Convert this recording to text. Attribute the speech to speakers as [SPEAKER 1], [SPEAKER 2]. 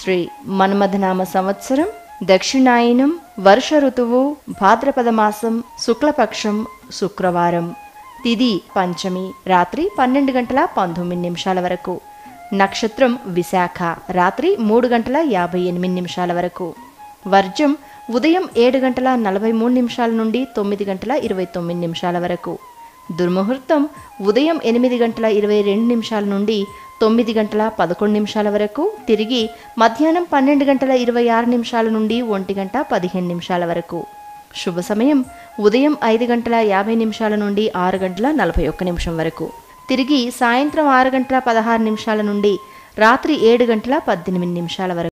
[SPEAKER 1] శ్రీ మన్మథనామ సంవత్సరం దక్షిణాయనం వర్ష ఋతువు భాద్రపద మాసం శుక్లపక్షం శుక్రవారం. తిథి పంచమి రాత్రి 12:19 వరకు. నక్షత్రం విశాఖ రాత్రి 3:58 వరకు. వర్జం ఉదయం 7:43 నుండి 9:29 వరకు. దుర్ముహూర్తం ఉదయం 8:22 నుండి 9:11 వరకు. తిరిగి మధ్యాహ్నం 12:26 నుండి 1:15 వరకు. శుభ సమయం ఉదయం 5:50 నుండి 6:41 వరకు. తిరిగి సాయంత్రం 6:16 నుండి రాత్రి 7:18 వరకు.